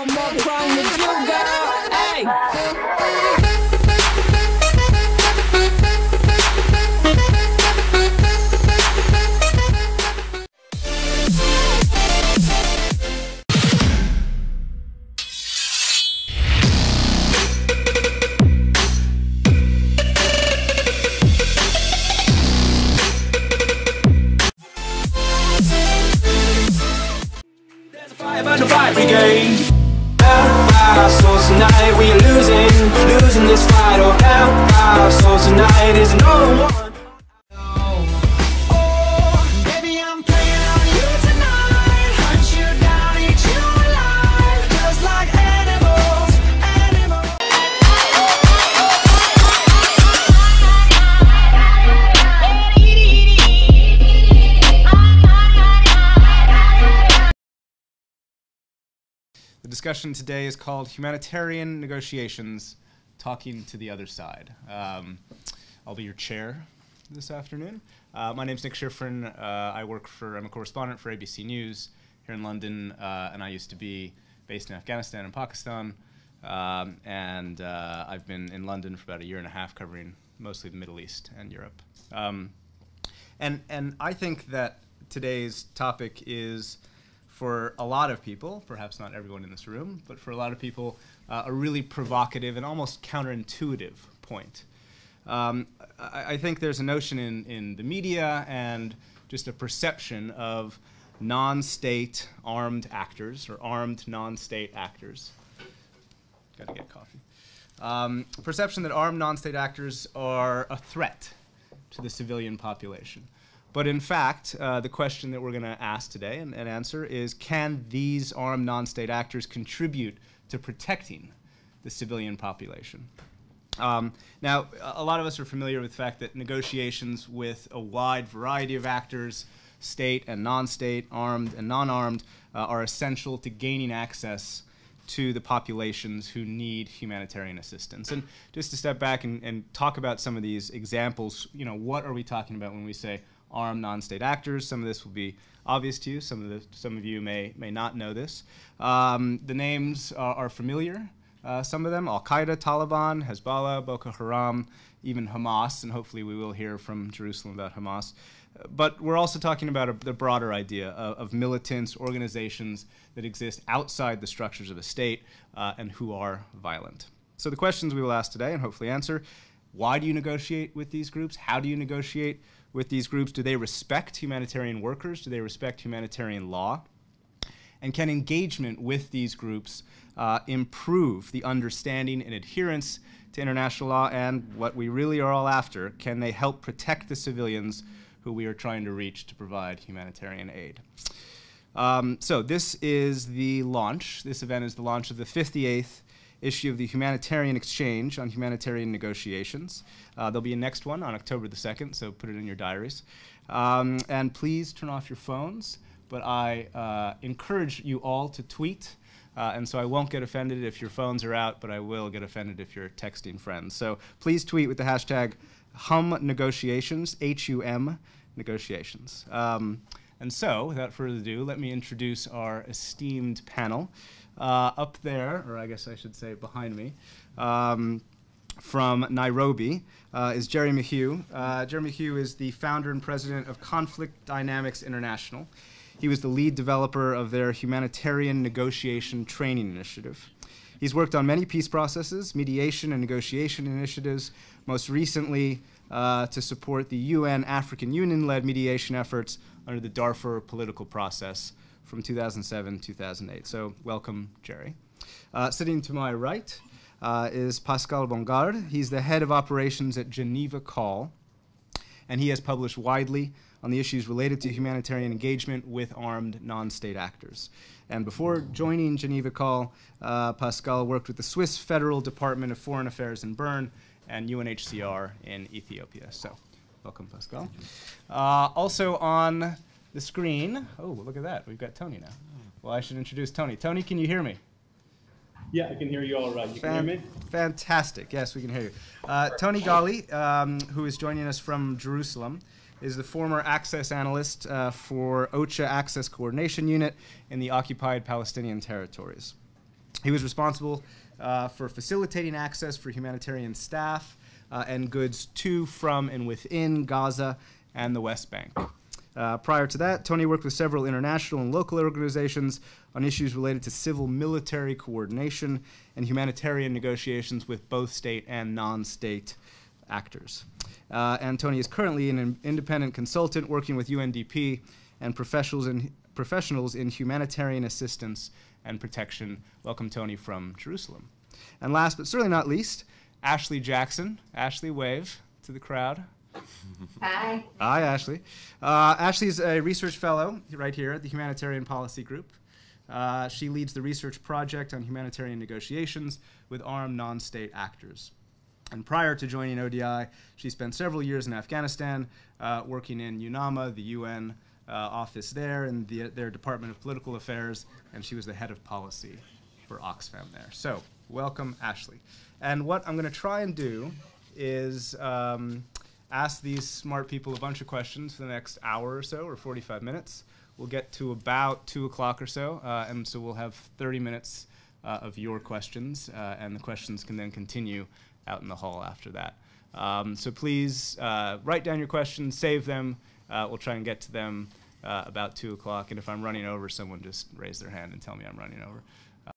no more crying with you, girl. Hey. The fight brigade. So tonight we are losing this fight. Oh, so tonight is no one. Oh, baby, I'm playing on you tonight. Hunt you down, eat you alive, just like animals, animals. The discussion today is called Humanitarian Negotiations, Talking to the Other Side. I'll be your chair this afternoon. My name's Nick Schifrin. I'm a correspondent for ABC News here in London, and I used to be based in Afghanistan and Pakistan. I've been in London for about a year and a half, covering mostly the Middle East and Europe. And I think that today's topic is, for a lot of people, perhaps not everyone in this room, but for a lot of people, a really provocative and almost counterintuitive point. I think there's a notion in the media and just a perception of non-state armed actors, or armed non-state actors. Gotta get coffee. Perception that armed non-state actors are a threat to the civilian population. But in fact, the question that we're going to ask today and answer is, can these armed non-state actors contribute to protecting the civilian population? Now, a lot of us are familiar with the fact that negotiations with a wide variety of actors, state and non-state, armed and non-armed, are essential to gaining access to the populations who need humanitarian assistance. And just to step back and talk about some of these examples, you know, what are we talking about when we say armed non-state actors? Some of this will be obvious to you. Some of you may not know this. The names are familiar. Some of them: Al-Qaeda, Taliban, Hezbollah, Boko Haram, even Hamas, and hopefully we will hear from Jerusalem about Hamas. But we're also talking about the broader idea of militants, organizations that exist outside the structures of a state and who are violent. So the questions we will ask today and hopefully answer: why do you negotiate with these groups? How do you negotiate with these groups? Do they respect humanitarian workers? Do they respect humanitarian law? And can engagement with these groups improve the understanding and adherence to international law? And what we really are all after, can they help protect the civilians who we are trying to reach to provide humanitarian aid? So this is the launch. This event is the launch of the 58th issue of the Humanitarian Exchange on Humanitarian Negotiations. There'll be a next one on October the 2nd, so put it in your diaries. And please turn off your phones, but I encourage you all to tweet. And so I won't get offended if your phones are out, but I will get offended if you're texting friends. So please tweet with the hashtag HumNegotiations, H-U-M negotiations. And so, without further ado, let me introduce our esteemed panel. Up there, or I guess I should say behind me, from Nairobi, is Jerry Maheu. Jerry Maheu is the founder and president of Conflict Dynamics International. He was the lead developer of their Humanitarian Negotiation Training Initiative. He's worked on many peace processes, mediation and negotiation initiatives, most recently to support the UN African Union-led mediation efforts under the Darfur political process from 2007-2008. So welcome, Jerry. Sitting to my right is Pascal Bongard. He's the head of operations at Geneva Call, and he has published widely on the issues related to humanitarian engagement with armed non-state actors. And before joining Geneva Call, Pascal worked with the Swiss Federal Department of Foreign Affairs in Bern and UNHCR in Ethiopia. So welcome, Pascal. Also on the screen, oh, look at that, we've got Tony now. Well, I should introduce Tony. Tony, can you hear me? Yeah, I can hear you all right. You can hear me? Fantastic. Yes, we can hear you. Tony Ghali, who is joining us from Jerusalem, is the former access analyst for OCHA Access Coordination Unit in the occupied Palestinian territories. He was responsible for facilitating access for humanitarian staff and goods to, from, and within Gaza and the West Bank. Prior to that, Tony worked with several international and local organizations on issues related to civil-military coordination and humanitarian negotiations with both state and non-state actors. And Tony is currently an independent consultant working with UNDP and professionals in humanitarian assistance and protection. Welcome, Tony, from Jerusalem. And last but certainly not least, Ashley Jackson. Ashley, wave to the crowd. Hi. Hi, Ashley. Ashley's a research fellow right here at the Humanitarian Policy Group. She leads the research project on humanitarian negotiations with armed non-state actors. And prior to joining ODI, she spent several years in Afghanistan working in UNAMA, the UN office there, and their Department of Political Affairs, and she was the head of policy for Oxfam there. So, welcome, Ashley. And what I'm going to try and do is ask these smart people a bunch of questions for the next hour or so, or 45 minutes. We'll get to about 2 o'clock or so, and so we'll have 30 minutes of your questions, and the questions can then continue out in the hall after that. So please write down your questions, save them. We'll try and get to them about 2 o'clock, and if I'm running over, someone just raise their hand and tell me I'm running over.